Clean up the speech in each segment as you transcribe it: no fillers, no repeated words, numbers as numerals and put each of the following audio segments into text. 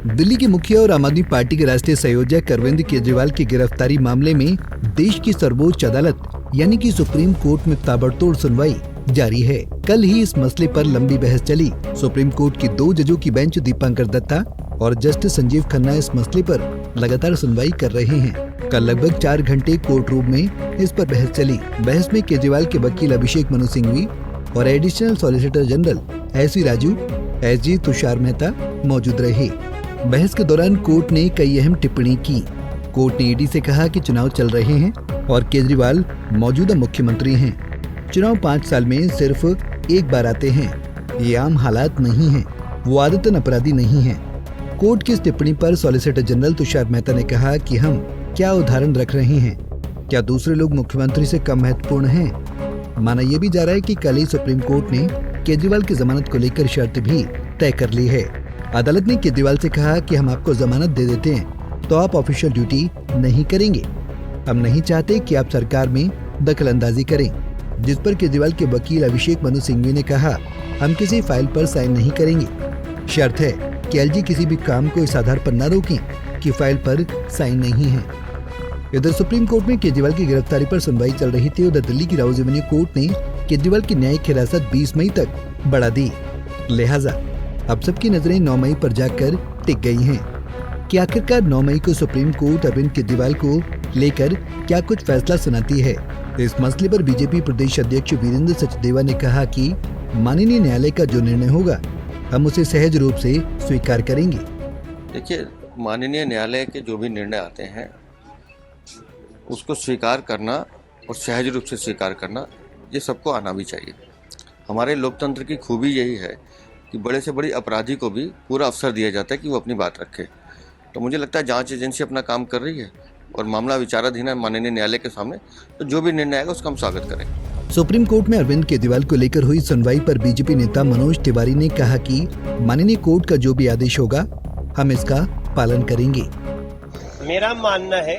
दिल्ली के मुखिया और आम आदमी पार्टी के राष्ट्रीय संयोजक अरविंद केजरीवाल की गिरफ्तारी मामले में देश की सर्वोच्च अदालत यानी कि सुप्रीम कोर्ट में ताबड़तोड़ सुनवाई जारी है। कल ही इस मसले पर लंबी बहस चली। सुप्रीम कोर्ट की 2 जजों की बेंच दीपांकर दत्ता और जस्टिस संजीव खन्ना इस मसले पर लगातार सुनवाई कर रहे हैं। कल लगभग 4 घंटे कोर्ट रूम में इस पर बहस चली। बहस में केजरीवाल के वकील अभिषेक मनु सिंघवी और additional solicitor general SV. Raju, SG. Tushar Mehta मौजूद रहे। बहस के दौरान कोर्ट ने कई अहम टिप्पणी की। कोर्ट ने ईडी से कहा कि चुनाव चल रहे हैं और केजरीवाल मौजूदा मुख्यमंत्री हैं। चुनाव 5 साल में सिर्फ एक बार आते हैं। ये आम हालात नहीं हैं। वो आदतन अपराधी नहीं हैं। कोर्ट की इस टिप्पणी पर सॉलिसिटर जनरल तुषार मेहता ने कहा कि हम क्या उदाहरण रख रहे हैं? क्या दूसरे लोग मुख्यमंत्री से कम महत्वपूर्ण हैं? माना यह भी जा रहा है कि कल ही सुप्रीम कोर्ट ने केजरीवाल की जमानत को लेकर शर्त भी तय कर ली है। अदालत ने केजरीवाल से कहा कि हम आपको जमानत दे देते हैं तो आप ऑफिशियल ड्यूटी नहीं करेंगे। हम नहीं चाहते कि आप सरकार में दखल अंदाजी करें। जिस पर केजरीवाल के वकील अभिषेक मनु सिंघवी ने कहा, हम किसी फाइल पर साइन नहीं करेंगे। शर्त है कि एलजी किसी भी काम को इस आधार पर न रोकें कि फाइल पर साइन नहीं है। इधर सुप्रीम कोर्ट में केजरीवाल की गिरफ्तारी पर सुनवाई चल रही थी। उधर दिल्ली की राउज एवेन्यू कोर्ट ने केजरीवाल की न्यायिक हिरासत 20 मई तक बढ़ा दी। लिहाजा अब सबकी नजरें 9 मई पर जाकर टिक गई हैं कि आखिरकार 9 मई को सुप्रीम कोर्ट अरविंद केजरीवाल को लेकर क्या कुछ फैसला सुनाती है। इस मसले पर बीजेपी प्रदेश अध्यक्ष वीरेंद्र सचदेवा ने कहा कि माननीय न्यायालय का जो निर्णय होगा हम उसे सहज रूप से स्वीकार करेंगे। देखिए, माननीय न्यायालय के जो भी निर्णय आते हैं उसको स्वीकार करना और सहज रूप से स्वीकार करना, ये सबको आना भी चाहिए। हमारे लोकतंत्र की खूबी यही है कि बड़े से बड़ी अपराधी को भी पूरा अवसर दिया जाता है कि वो अपनी बात रखे। तो मुझे लगता है जांच एजेंसी अपना काम कर रही है और मामला विचाराधीन है माननीय न्यायालय के सामने, तो जो भी निर्णय आएगा उसका हम स्वागत करेंगे। सुप्रीम कोर्ट में अरविंद केजरीवाल को लेकर हुई सुनवाई पर बीजेपी नेता मनोज तिवारी ने कहा कि माननीय कोर्ट का जो भी आदेश होगा हम इसका पालन करेंगे। मेरा मानना है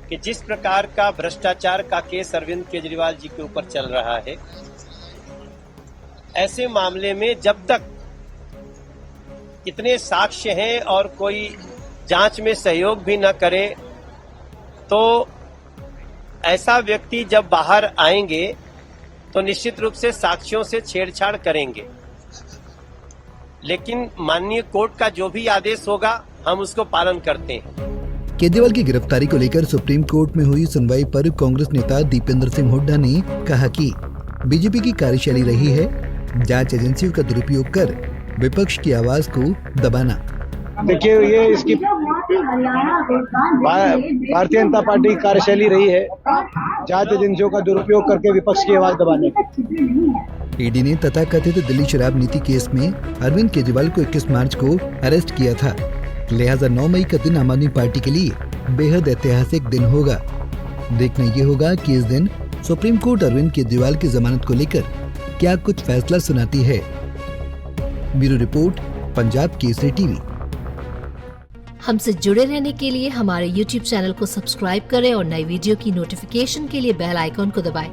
कि जिस प्रकार का भ्रष्टाचार का केस अरविंद केजरीवाल जी के ऊपर चल रहा है, ऐसे मामले में जब तक इतने साक्ष्य हैं और कोई जांच में सहयोग भी न करे, तो ऐसा व्यक्ति जब बाहर आएंगे तो निश्चित रूप से साक्ष्यों से छेड़छाड़ करेंगे। लेकिन माननीय कोर्ट का जो भी आदेश होगा हम उसको पालन करते हैं। केजरीवाल की गिरफ्तारी को लेकर सुप्रीम कोर्ट में हुई सुनवाई पर कांग्रेस नेता दीपेंद्र सिंह हुड्डा ने कहा कि बीजेपी की कार्यशैली रही है जांच एजेंसियों का दुरुपयोग कर विपक्ष की आवाज को दबाना। देखिए, ये इसकी भारतीय जनता पार्टी की कार्यशैली रही है जांच एजेंसियों का दुरुपयोग करके विपक्ष की आवाज दबाने की। ईडी ने तथाकथित दिल्ली शराब नीति केस में अरविंद केजरीवाल को 21 मार्च को अरेस्ट किया था। लिहाजा 9 मई का दिन आम आदमी पार्टी के लिए बेहद ऐतिहासिक दिन होगा। देखना ये होगा कि इस दिन सुप्रीम कोर्ट अरविंद केजरीवाल की जमानत को लेकर क्या कुछ फैसला सुनाती है। Bureau report, Punjab Kesari TV. हमसे जुड़े रहने के लिए हमारे YouTube चैनल को सब्सक्राइब करें और नई वीडियो की नोटिफिकेशन के लिए बेल आइकॉन को दबाएं।